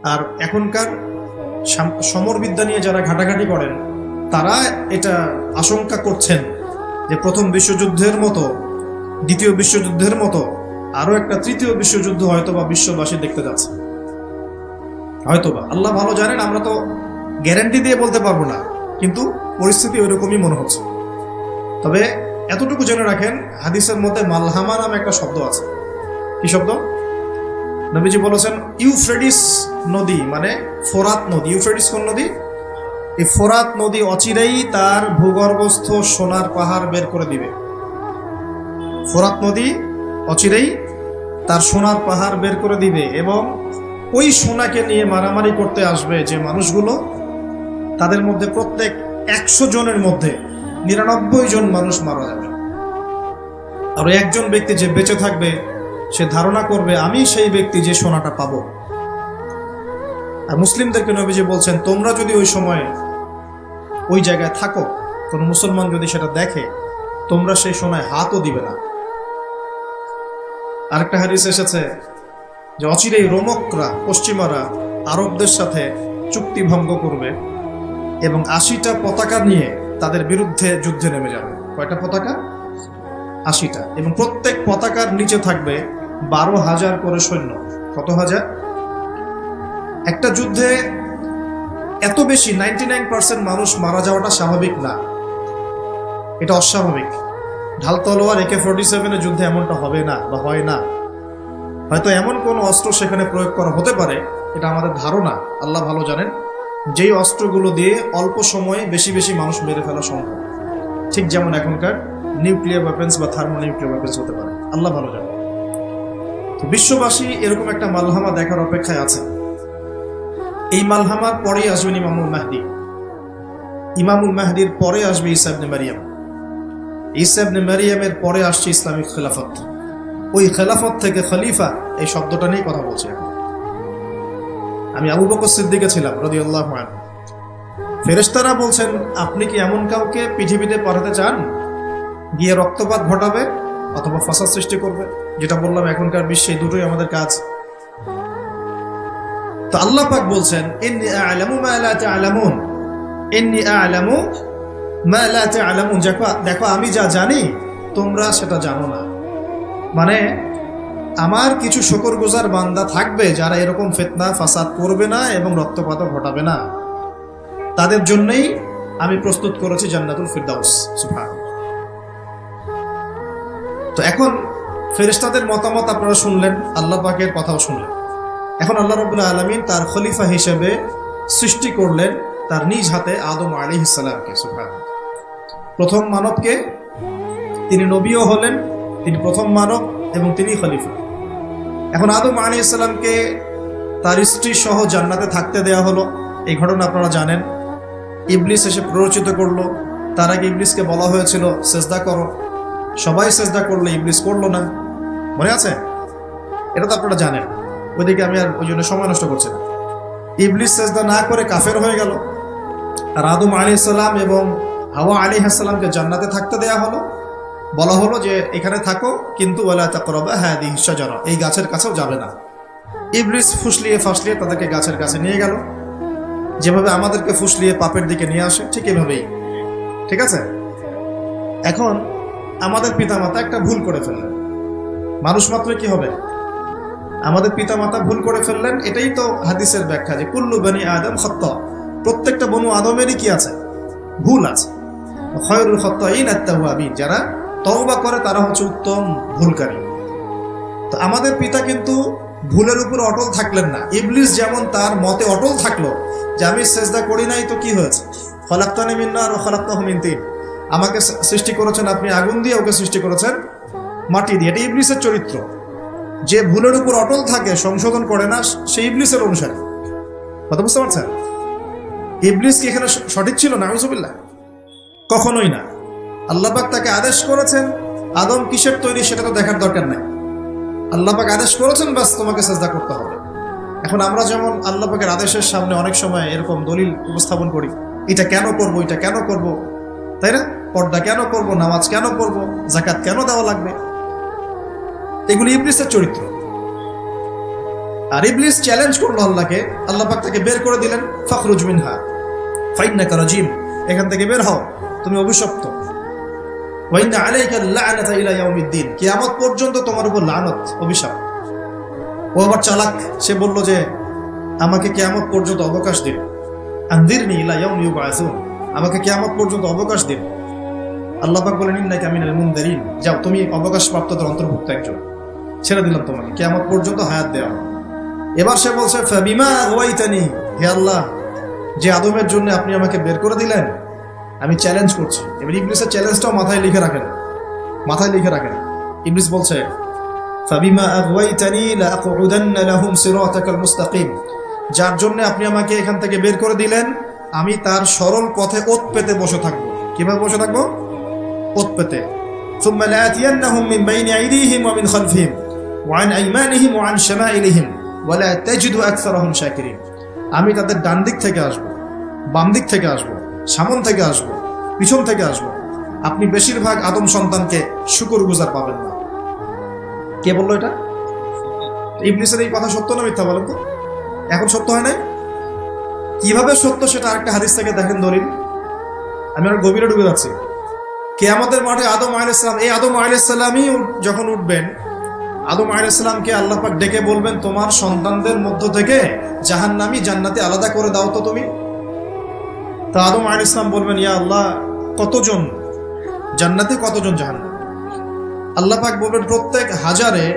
আর এখনকার সমরবিদ্যা নিয়ে যারা ঘাটাঘাটি করেন তারা এটা আশঙ্কা করছেন যে প্রথম বিশ্বযুদ্ধের মতো, দ্বিতীয় বিশ্বযুদ্ধের মতো আরো একটা তৃতীয় বিশ্বযুদ্ধ হয়তোবা বিশ্ববাসী দেখতে যাচ্ছে। হয়তোবা, আল্লাহ ভালো জানেন, আমরা তো গ্যারান্টি দিয়ে বলতে পারবো না, কিন্তু পরিস্থিতি ওইরকমই মনে হচ্ছে। তবে এতটুকু জেনে রাখেন, হাদিসের মধ্যে মালহামা নামে একটা শব্দ আছে। কি শব্দ? নবীজি বলেছেন ইউফ্রেটিস নদী, মানে ফোরাত নদী। ইউফ্রেটিস কোন নদী? এই ফোরাত নদী অচিরেই তার ভূগর্ভস্থ সোনার পাহাড় বের করে দিবে। ফোরাত নদী অচিরেই তার সোনার পাহাড় বের করে দিবে, এবং ওই সোনাকে নিয়ে মারামারি করতে আসবে যে মানুষগুলো, তাদের মধ্যে প্রত্যেক 100 জনের মধ্যে 99 জন মানুষ মারা যাবে। আর একজন ব্যক্তি যে বেঁচে থাকবে সে ধারণা করবে আমি সেই ব্যক্তি যে সোনাটা পাবো। আর মুসলিমদেরকে নবীজি বলছেন তোমরা যদি ওই সময় ওই জায়গায় থাকো, কোন মুসলমান যদি সেটা দেখে, তোমরা সেই সোনায় হাতও দিবে না। আরেকটা হাদিস এসেছে যে অচিরেই রোমকরা, পশ্চিমারা আরবদের সাথে চুক্তি ভঙ্গ করবে এবং 80টা পতাকা নিয়ে তাদের বিরুদ্ধে যুদ্ধে নেমে যাবে। কয়টা পতাকা? 80টা। এবং প্রত্যেক পতাকার নিচে থাকবে 12,000 করে সৈন্য। কত হাজার? একটা যুদ্ধে এত বেশি 99% মানুষ মারা যাওয়াটা স্বাভাবিক না, এটা অস্বাভাবিক। ঢাল তলোয়ার AK-47 যুদ্ধে এমনটা হবে না বা হয় না। হয়তো এমন কোন অস্ত্র সেখানে প্রয়োগ করা হতে পারে, এটা আমাদের ধারণা, আল্লাহ ভালো জানেন, যেই অস্ত্রগুলো দিয়ে অল্প সময়ে বেশি বেশি মানুষ মেরে ফেলা সম্ভব। ঠিক যেমন এখনকার নিউক্লিয়ার ওয়েপন্স বা থার্মোনিউক্লিয়ার ওয়েপন্স হতে পারে, আল্লাহ ভালো জানেন। তো বিশ্ববাসী এরকম একটা মালহামা দেখার অপেক্ষায় আছে। এই মালহামার পরেই আসবেন ইমামুল মাহদি। ইমামুল মাহদির পরে আসবে ঈসা ইবনে মারিয়াম। ঈসা ইবনে মারিয়ামের পরে আসছে ইসলামিক খেলাফত। ওই খেলাফত থেকে খলিফা এই শব্দটা নিয়ে কথা বলছি এখন। আমি আবু বকর সিদ্দিকে ছিলাম রাদিয়াল্লাহু আনহু। ফেরেশতারা বলছেন আপনি কি এমন কাউকে পৃথিবীতে পাঠাতে চান গিয়ে রক্তপাত ঘটাবে অথবা ফাসাদ সৃষ্টি করবে? যেটা বললাম, এখনকার বিশ্বে দুটোই আমাদের কাজ। তো আল্লাহ পাক বলছেন ইন্নী আ'লামু মা লা তা'লামুন, ইন্নী আ'লামু মা লা তা'লামুন। দেখো আমি যা জানি তোমরা সেটা জানো না। মানে আমার কিছু শুকরগুজার বান্দা থাকবে যারা এরকম ফিতনা ফাসাদ করবে না এবং রক্তপাত ঘটাবে না। তাদের জন্যই আমি প্রস্তুত করেছি জান্নাতুল ফিরদাউস। সুবহানাল্লাহ। তো এখন ফেরেশতাদের মতামত আপনারা শুনলেন, আল্লাহ পাকের কথাও শুনলেন। এখন আল্লাহ রাব্বুল আলামিন তার খলিফা হিসেবে সৃষ্টি করলেন তার নিজ হাতে আদম আলাইহিস সালামকে। সুবহানাল্লাহ। প্রথম মানবকে, তিনি নবীও হলেন, তিনি প্রথম মানব এবং তিনি খলিফা। এখন আদম আলাইহিস সালামকে তার স্ত্রী সহ জান্নাতে থাকতে দেয়া হলো। এই ঘটনা আপনারা জানেন। ইবলিস এসে প্ররোচিত করলো। তার আগে ইবলিসকে বলা হয়েছিল সেজদা করো, সবাই সেজদা করলো, ইবলিস করলো না। মনে আছে? এটা তো আপনারা জানেন। ওইদিকে আমি আর ওই জন্য সময় নষ্ট করছি না। ইবলিস সেজদা না করে কাফের হয়ে গেল। আর আদম আলাইহিস সালাম এবং হাওয়া আলাইহিস সালামকে জান্নাতে থাকতে দেয়া হলো। বলা হলো যে এখানে থাকো, কিন্তু ওয়ালা তাকরাবা হাদিহিশ শাজারা, এই গাছের কাছেও যাবে না। ইবলিস ফুসলিয়ে ফাসলিয়ে তাদেরকে গাছের কাছে নিয়ে গেল। যেভাবে আমাদেরকে ফুসলিয়ে পাপের দিকে নিয়ে আসে, ঠিক এভাবেই। ঠিক আছে? এখন আমাদের পিতামাতা একটা ভুল করে ফেললেন। মানুষ মাত্র কি হবে? আমাদের পিতামাতা ভুল করে ফেললেন। এটাই তো হাদিসের ব্যাখ্যা যে কুল্লু বনি আদম খাত্তা, প্রত্যেকটা বনু আদমেরই কি আছে? ভুল আছে। খায়রুল খাত্তাইন আত-তাওয়াবিন, যারা তওবা করে তারা হচ্ছে উত্তম ভুলকারী। তো আমাদের পিতা কিন্তু ভুলের উপর অটল থাকলেন না। ইবলিস যেমন তার মতে অটল থাকলো যে আমি সেজদা করি নাই তো কি হয়েছে, খলাকতানি মিন নার ওয়া খলাকতাহু মিন তিন, আমাকে সৃষ্টি করেছেন আপনি আগুন দিয়ে, ওকে সৃষ্টি করেছেন মাটি দিয়ে। এটা ইবলিসের চরিত্র। যে ভুলের উপর অটল থাকে, সংশোধন করে না, সেই ইবলিসের অনুসারী। কথা বুঝতে পারছেন? ইবলিস কি এখানে সঠিক ছিল? নাউযুবিল্লাহ, কখনোই না। আল্লাহ পাক তাকে আদেশ করেছেন, আদম কিসের তৈরি সেটা তো দেখার দরকার নাই। আল্লাহ পাক আদেশ করেছেন, বাস তোমাকে সেজদা করতে হবে। এখন আমরা যেমন আল্লাহ পাকের আদেশের সামনে অনেক সময় এরকম দলিল উপস্থাপন করি, এটা কেন করব, এটা কেন করব, তাই না? পর্দা কেন করব, নামাজ কেন করব, যাকাত কেন দেওয়া লাগবে, এগুলি ইবলিসের চরিত্র। আর ইবলিস চ্যালেঞ্জ করলো আল্লাহকে, আল্লাহ পাক তাকে বের করে দিলেন, ফাখরুজ মিনহা ফাইন্নাকা রাজিম, এখান থেকে বের হও, তুমি অভিশপ্ত। ওয়া ইন্না আলাইকা লা'নাতা ইলা ইয়াউমিদ্দিন, কিয়ামত পর্যন্ত তোমার উপর লানত, অভিশাপ। ও আবার চালাক, সে বলল যে আমাকে কিয়ামত পর্যন্ত অবকাশ দিন, আনদিরনি ইলা ইয়াউমি ইউবআসুন, আমাকে কিয়ামত পর্যন্ত অবকাশ দিন। আল্লাহ পাক বলেন ইন্নাকা মিনাল মুনদিরিন, যাও তুমি অবকাশপ্রাপ্তদের অন্তর্ভুক্ত একজন, ছেড়ে দিলাম তোমাকে, কিয়ামত পর্যন্ত হায়াত দেওয়া। এবার সে বলছে ফাবিমা আগাওয়াইতানি, হে আল্লাহ, যে আদমের জন্য আপনি আমাকে বের করে দিলেন, আমি চ্যালেঞ্জ করছি। এবার ইবলিসের চ্যালেঞ্জটাও মাথায় লিখে রাখেন। ইবলিস বলছে ফাবিমা আগাওয়াইতানি লাআকউদান্না লাহুম সিরাতাকাল মুস্তাকিম, যার জন্য আপনি আমাকে এখান থেকে বের করে দিলেন, আমি তার সরল পথে ওত পেতে বসে থাকবো। কিভাবে বসে থাকবো? ওত পেতে। ثم لآتينهم من بين أيديهم ومن خلفهم وعن أيمانهم وعن شمائلهم ولا تجد أكثرهم شاكرين, আমি তাদের ডান দিক থেকে আসবো, বাম দিক থেকে আসবো, সামন থেকে আসবো, পিছন থেকে আসবো, আপনি বেশিরভাগ আদম সন্তানকে শুকরগুজার পাবেন না। কে বললো এটা? ইবলিসের এই কথা সত্য না মিথ্যা বলেন তো? এখন সত্য হয় নাই? কিভাবে সত্য সেটা আরেকটা হাদিস থেকে দেখেন দলিল। আমি আর গভীরে ডুবে যাচ্ছি। কিয়ামতের মাঠে আদম আলাইহিস সালাম, এই আদম আলাইহিস সালামই যখন উঠবেন, আদম আলাইহিস সালামকে আল্লাহ পাক ডেকে বলবেন, তোমার সন্তানদের মধ্য থেকে জাহান্নামী জান্নাতি আলাদা করে দাও তো তুমি। তা আদম আলাইহিস সালাম বলবেন, ইয়া আল্লাহ, কতজন জান্নাতি, কতজন জাহান্নামী? আল্লাহ পাক বলবেন, প্রত্যেক 1000-এ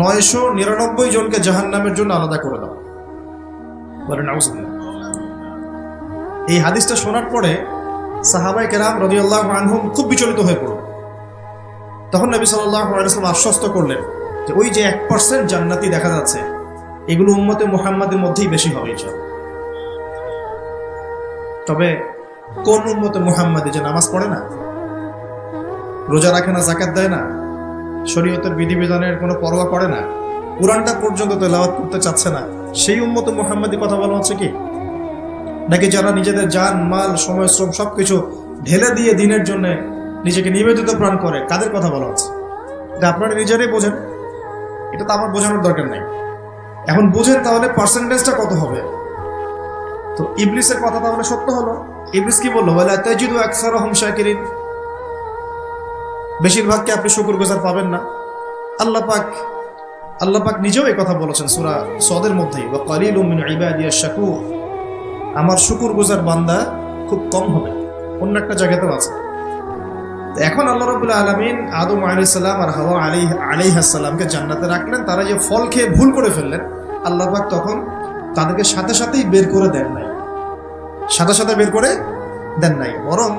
999 জনকে জাহান্নামের জন্য আলাদা করে দাও। বলেন নাউজুবিল্লাহ। এই হাদিসটা শোনার পরে সাহাবায়ে কেরাম রাদিয়াল্লাহু আনহুম খুব বিচলিত হয়ে পড়ল। তখন নবী সাল্লাল্লাহু আলাইহি ওয়াসাল্লাম আশ্বস্ত করলেন যে ওই যে 1% জান্নাতি দেখা যাচ্ছে, এগুলো উম্মতে মুহাম্মাদের মধ্যেই বেশি হবে ইনশাআল্লাহ। তবে কোন উম্মতে মুহাম্মাদি যে নামাজ পড়ে না, রোজা রাখে না, যাকাত দেয় না, শরীয়তের বিধিবিধানের কোনো পরোয়া করে না, কুরআনটা পর্যন্ত তেলাওয়াত করতে চাচ্ছে না, সেই উম্মতে মুহাম্মাদি কথা বলা হচ্ছে কি? নাকি যারা নিজেদের জান, মাল, সময়, শ্রম সবকিছু ঢেলে দিয়ে দিনের জন্য নিজেকে নিবেদিত প্রাণ করে, কাদের কথা বলা হচ্ছে? এটা আপনারা নিজেরাই বোঝেন, এটা তো আমার বোঝানোর দরকার নেই। এখন বুঝেন তাহলে পার্সেন্টেজটা কত হবে। তো ইবলিসের কথা তাহলে সত্য হলো। ইবলিস কি বললো? ওয়ালা তাজিদু আকসারহুম শাকিরিন, বেশিরভাগকে আপনি শুকরগুজার পাবেন না। আল্লাহ পাক নিজেও এই কথা বলেছেন সূরা সদের মধ্যেই, ওয়া কালিলুম মিন ইবাদিয়াশ শাকুর, আমার শুকরগুজার বান্দা খুব কম হবে। অন্য একটা জায়গাতেও আছে। এখন আল্লাহ রাব্বুল আলামিন আদম আলাইহিস সালাম আর হাওয়া আলাইহিস সালামকে জান্নাতে রাখলেন। তারা যে ফল খেয়ে ভুল করে ফেললেন, আল্লাহ পাক তখন তাদেরকে সাথে সাথেই বের করে দেন নাই, বরং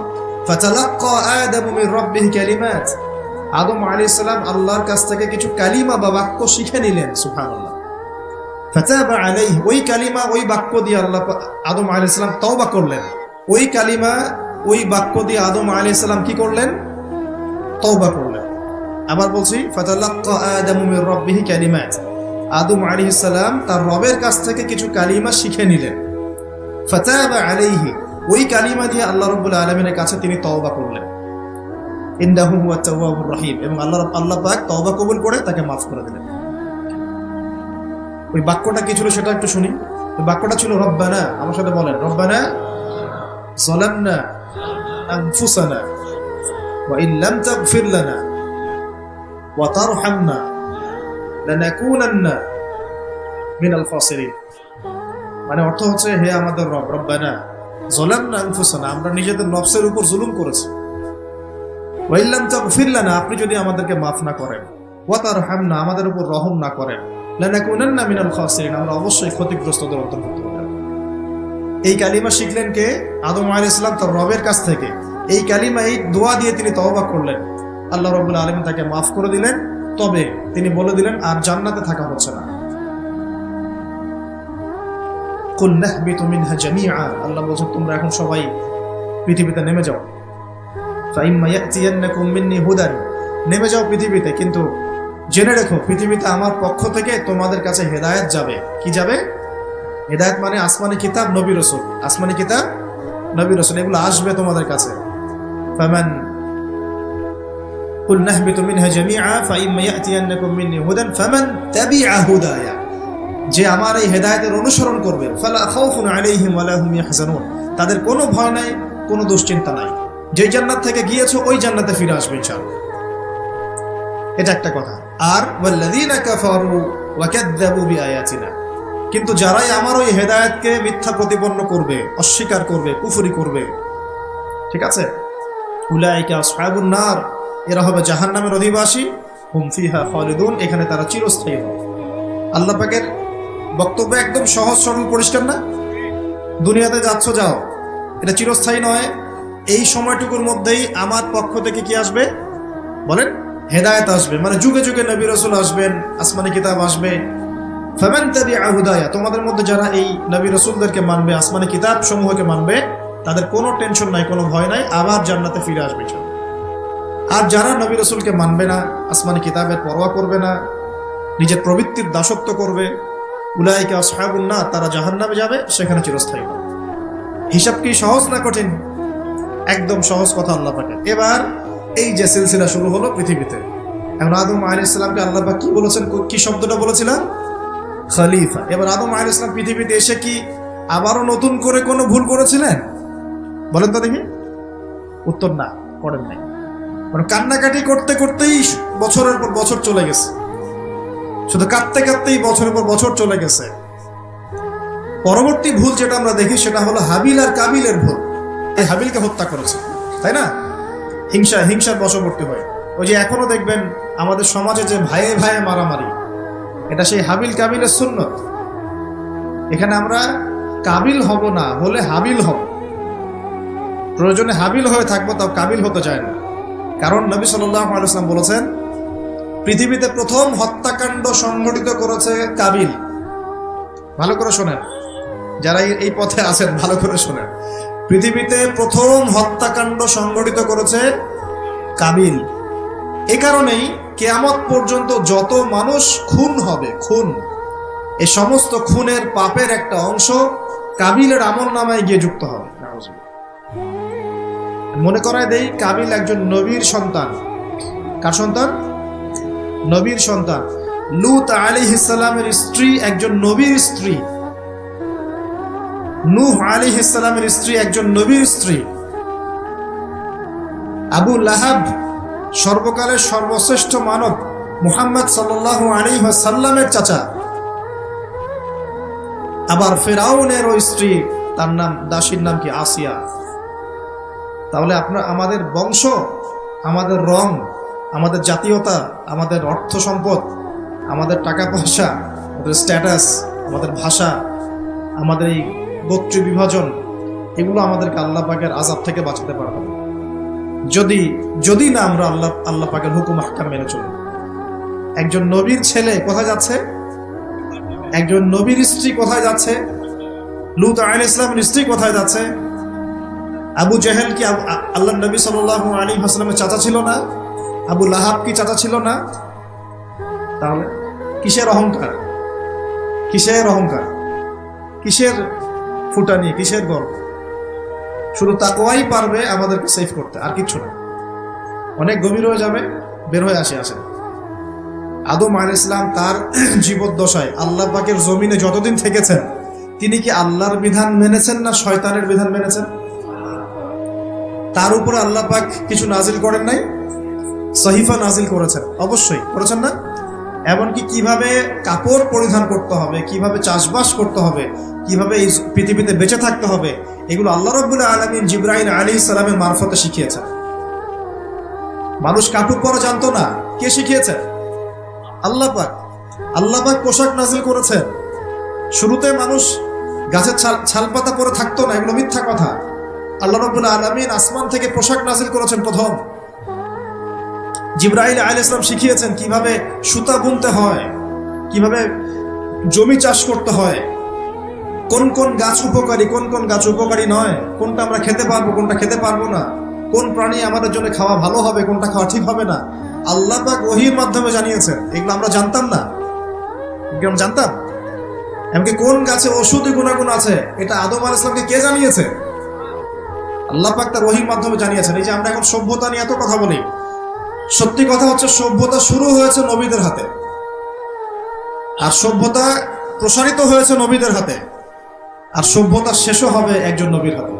ফাতালাক্কা আদামু মির রাব্বিহি কালিমাত, আদম আলাইহিস সালাম আল্লাহর কাছ থেকে কিছু কালিমা বা বাক্য শিখে নিলেন। সুবহানাল্লাহ। ফাতাবা আলাইহি, ওই কালিমা, ওই বাক্য দিয়ে আদম আলাইহিস সালাম তওবা করলেন। ওই কালিমা, ওই বাক্য দিয়ে আদম আলাইহিস সালাম কি করলেন? তওবা করলেন। আবার বলছি, ফাতালাক্কা আদামু মির রাব্বিহি কালিমাত, আদম আলাইহিস সালাম তার রবের কাছ থেকে কিছু কালিমা শিখে নিলেন। ফাতাবা আলাইহি, ওই কালিমা দিয়ে আল্লাহ রাব্বুল আলামিনের কাছে তিনি তওবা করলেন। ইন্নাহু হুয়াত তাওয়াবুর রহিম, এবং আল্লাহ পাক তওবা কবুল করে তাকে মাফ করে দিলেন। ওই বাক্যটা কি ছিল সেটা একটু শুনি। ওই বাক্যটা ছিল রব্বানা, আমার সাথে বলেন, রব্বানা যালামনা আনফুসানা ওয়া ইন লাম তাগফির লানা ওয়া তারহামনা লানাকুনান্না মিনাল খাসিরিন। মানে অর্থ হচ্ছে, হে আমাদের রব, রব্বানা যালামনা আনফুসানা, আমরা নিজেদের নফসের উপর জুলুম করেছি, ওয়া ইন লাম তাগফির লানা, আপনি যদি আমাদেরকে মাফ না করেন, ওয়া তারহামনা, আমাদের উপর রহম না করেন, লানাকুনান্না মিনাল খাসিরিন, আমরা অবশ্যই ক্ষতিগ্রস্তদের অন্তর্ভুক্ত হব। এই কালিমা শিখলেন কে? আদম আলাইহিস সালাম তার রবের কাছ থেকে। এই কালিমা, এই দোয়া দিয়ে তিনি তওবা করলেন, আল্লাহ রাব্বুল আলামিন তাকে মাফ করে দিলেন। তবে তিনি বলে দিলেন আর জান্নাতে থাকা হচ্ছে না। কুল নাহবিতু মিনহা জামিআ, আল্লাহ বলেন তোমরা এখন সবাই পৃথিবীতে নেমে যাও। ফাইম্মা ইয়াতিয়ান্নাকুম মিন্নি হুদান, নেমে যাও পৃথিবীতে, কিন্তু জেনে রেখো পৃথিবীতে আমার পক্ষ থেকে তোমাদের কাছে হেদায়েত যাবে। কি যাবে? হেদায়েত মানে আসমানি কিতাব, নবী রাসূল, আসমানি কিতাব, নবী রাসূল, এগুলো আসবে তোমাদের কাছে। ফামান কুল নাহবিতু মিনহা জামিআ ফাইম্মা ইয়াতিয়ান্নাকুম মিন্নি হুদান ফামান তাবিআ হুদায়া, যে আমার এই হেদায়েতের অনুসরণ করবে, ফালা খাউফুন আলাইহিম ওয়ালা হুম ইয়াহজানুন, তাদের কোনো ভয় নাই, কোনো দুশ্চিন্তা নাই। যেই জান্নাত থেকে গিয়েছো ওই জান্নাতে ফিরে আসবে ইনশাআল্লাহ। এটা একটা কথা। আর ওয়াল্লাযীনা কাফারু ওয়া কাযযাবু বিআয়াতিনা, কিন্তু যারাই আমার ওই হেদায়েতকে মিথ্যা প্রতিপন্ন করবে, অস্বীকার করবে, কুফরি করবে, ঠিক আছে, উলাইকা আসহাবুন নার, এরা হবে জাহান্নামের অধিবাসী, হুম ফিহা খালিদুন, এখানে তারা চিরস্থায়ী হবে। আল্লাহ পাকের বক্তব্য একদম সহজ সরল পরিষ্কার না? দুনিয়াতে যাচ্ছ যাও, এটা চিরস্থায়ী নয়। এই সময়টুকুর মধ্যেই আমার পক্ষ থেকে কি আসবে বলেন? হেদায়েত আসবে, মানে যুগে যুগে নবী রাসূল আসবেন, আসমানি কিতাব আসবে। ফামান তাবিআ হুদায়া, তোমাদের মধ্যে যারা এই নবী রাসূলদেরকে মানবে, আসমানি কিতাব সমূহকে মানবে, তাদের কোনো টেনশন নাই, কোনো ভয় নাই, আবার জান্নাতে ফিরে আসবে। আর যারা নবী রাসূলকে মানবে না, আসমানি কিতাবের পরোয়া করবে না, নিজের প্রবৃত্তির দাসত্ব করবে, উলাইকা আসহাবুন নার, তারা জাহান্নামে যাবে, সেখানে চিরস্থায়ী হবে। হিসাব কি সহজ না কঠিন? একদম সহজ কথা আল্লাহ পাকের। এবার এই যে সিলসিলা শুরু হলো পৃথিবীতে, এখন আদম আলাইহিস সালামকে আল্লাহ পাক কি বলেছেন, কি শব্দটা বলেছিলাম? খলিফা। এবার আদম আলাইহিস সালাম পৃথিবীতে এসে কি আবারও নতুন করে কোনো ভুল করেছিলেন? বলেন তো দেখি। উত্তর না, করেন নাই। মানে কান্নাকাটি করতে করতেই বছরের পর বছর চলে গেছে, শুধু কাঁদতে কাঁদতেই বছরের পর বছর চলে গেছে। পরবর্তী ভুল যেটা আমরা দেখি সেটা হলো হাবিল আর কাবিলের ভুল। এই হাবিলকে হত্যা করেছে, তাই না? হিংসার বশবর্তী হয়। ওই যে এখনো দেখবেন আমাদের সমাজে যে ভাইয়ে ভাইয়ে মারামারি, এটা সেই হাবিল কাবিলের সুন্নত। এখানে আমরা কাবিল হব না, হলে হাবিল হব। প্রয়োজনে হাবিল হয়ে থাকবো, তাও কাবিল হতে চায় না। কারণ নবী সাল্লাল্লাহু আলাইহি ওয়াসাল্লাম বলেছেন, পৃথিবীতে প্রথম হত্যাকাণ্ড সংঘটিত করেছে কাবিল। ভালো করে শোনেন, যারা এই পথে আছেন ভালো করে শোনেন। পৃথিবীতে প্রথম হত্যাকাণ্ড সংঘটিত করেছে কাবিল। এ কারণেই কিয়ামত পর্যন্ত যত মানুষ খুন হবে, খুন, এই সমস্ত খুনের পাপের একটা অংশ কাবিলের আমলনামায় গিয়ে যুক্ত হবে। মনে করায় দেই, কাবিল একজন নবীর সন্তান। কার সন্তান? নবীর সন্তান। লূত আলাইহিস সালামের স্ত্রী একজন নবীর স্ত্রী। নূহ আলাইহিস সালামের স্ত্রী একজন নবীর স্ত্রী। আবু লাহাব সর্বকালের সর্বশ্রেষ্ঠ মানব মুহাম্মদ সাল্লাল্লাহু আলাইহি ওয়াসাল্লামের চাচা। আবার ফেরাউনের ওই স্ত্রী, তার নাম, দাসীর নাম কি? আসিয়া। তাহলে আমাদের বংশ, আমাদের রং, আমাদের জাতীয়তা, আমাদের অর্থ সম্পদ, আমাদের টাকা পয়সা, আমাদের স্ট্যাটাস, আমাদের ভাষা, আমাদের এই গোত্র বিভাজন, এগুলো আমাদেরকে আল্লাহ পাকের আযাব থেকে বাঁচাতে পারবে না, যদি না আমরা আল্লাহ পাকের হুকুম আহকাম মেনে চলি। একজন নবীর ছেলে কোথায় যাচ্ছে? একজন নবীর স্ত্রী কোথায় যাচ্ছে? লূত আলাইহিস সালামের স্ত্রী কোথায় যাচ্ছে? আবু জেহেল কি আল্লাহ নবী সাল্লাল্লাহু আলাইহি ওয়াসাল্লামের চাচা ছিল না? আবু লাহাব কি চাচা ছিল না? তাহলে কিসের অহংকার? কিসের অহংকার? কিসের ফুটানি? কিসের গর্ব? শুধু তাকওয়াই পারবে আমাদেরকে সেভ করতে, আর কিচ্ছু না। অনেক গভীর হয়ে যাবে, বের হয়ে আসে। আদম আলাইহিস সালাম তার জীবদ্দশায় আল্লাহ পাকের জমিনে যতদিন থেকেছেন, তিনি কি আল্লাহর বিধান মেনেছেন না শয়তানের বিধান মেনেছেন? তার উপরে আল্লাহ পাক কিছু নাজিল করেন নাই? সহিফা নাজিল করেছেন, অবশ্যই করেছেন না? এমনকি কিভাবে কাপড় পরিধান করতে হবে, কিভাবে চাষবাস করতে হবে, কিভাবে এই পৃথিবীতে বেঁচে থাকতে হবে, এগুলো আল্লাহ রাব্বুল আলামিন জিবরাইল আলাইহিস সালামের মারফতে শিখিয়েছেন। মানুষ কাপড় পরা জানতো না, কে শিখিয়েছেন? আল্লাহ পাক। আল্লাহ পাক পোশাক নাজিল করেছেন। শুরুতে মানুষ গাছের ছালপাতা পরে থাকতো না, এগুলো মিথ্যা কথা। আল্লাহ রাব্বুল আলামিন আসমান থেকে পোশাক নাজিল করেছেন প্রথম। জিবরাইল আলাইহিস সালাম শিখিয়েছেন কিভাবে সুতা বুনতে হয়, কিভাবে জমি চাষ করতে হয়, কোন কোন গাছ উপকারী, কোন কোন গাছ উপকারী নয়, কোনটা আমরা খেতে পারবো, কোনটা খেতে পারবো না, কোন প্রাণী আমাদের জন্য খাওয়া ভালো হবে, কোনটা খাওয়া ঠিক হবে না, আল্লাহ পাক ওহীর মাধ্যমে জানিয়েছেন। এগুলো আমরা জানতাম না, এগুলো জানতাম। এমনকি কোন গাছে ঔষধি গুণাগুণ আছে, এটা আদম আলাইহিস সালামকে কে জানিয়েছে? আল্লাহ পাক তার ওহীর মাধ্যমে জানিয়েছেন। এই যে আমরা এখন সভ্যতা নিয়ে এত কথা বলি, সত্যি কথা হচ্ছে সভ্যতা শুরু হয়েছে নবীদের হাতে। আর সভ্যতা প্রসারিত হয়েছে নবীদের হাতে, আর সভ্যতা শেষও হবে একজন নবীর হাতে।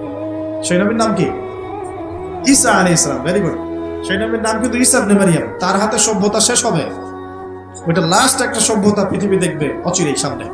সেই নবীর নাম কি? ঈসা আলাইহিস সালাম। Very good. সেই নবীর নাম কিন্তু ঈসা ইবনে মারইয়াম। তার হাতে সভ্যতা শেষ হবে। ওইটা লাস্ট একটা সভ্যতা পৃথিবী দেখবে অচিরেই সামনে।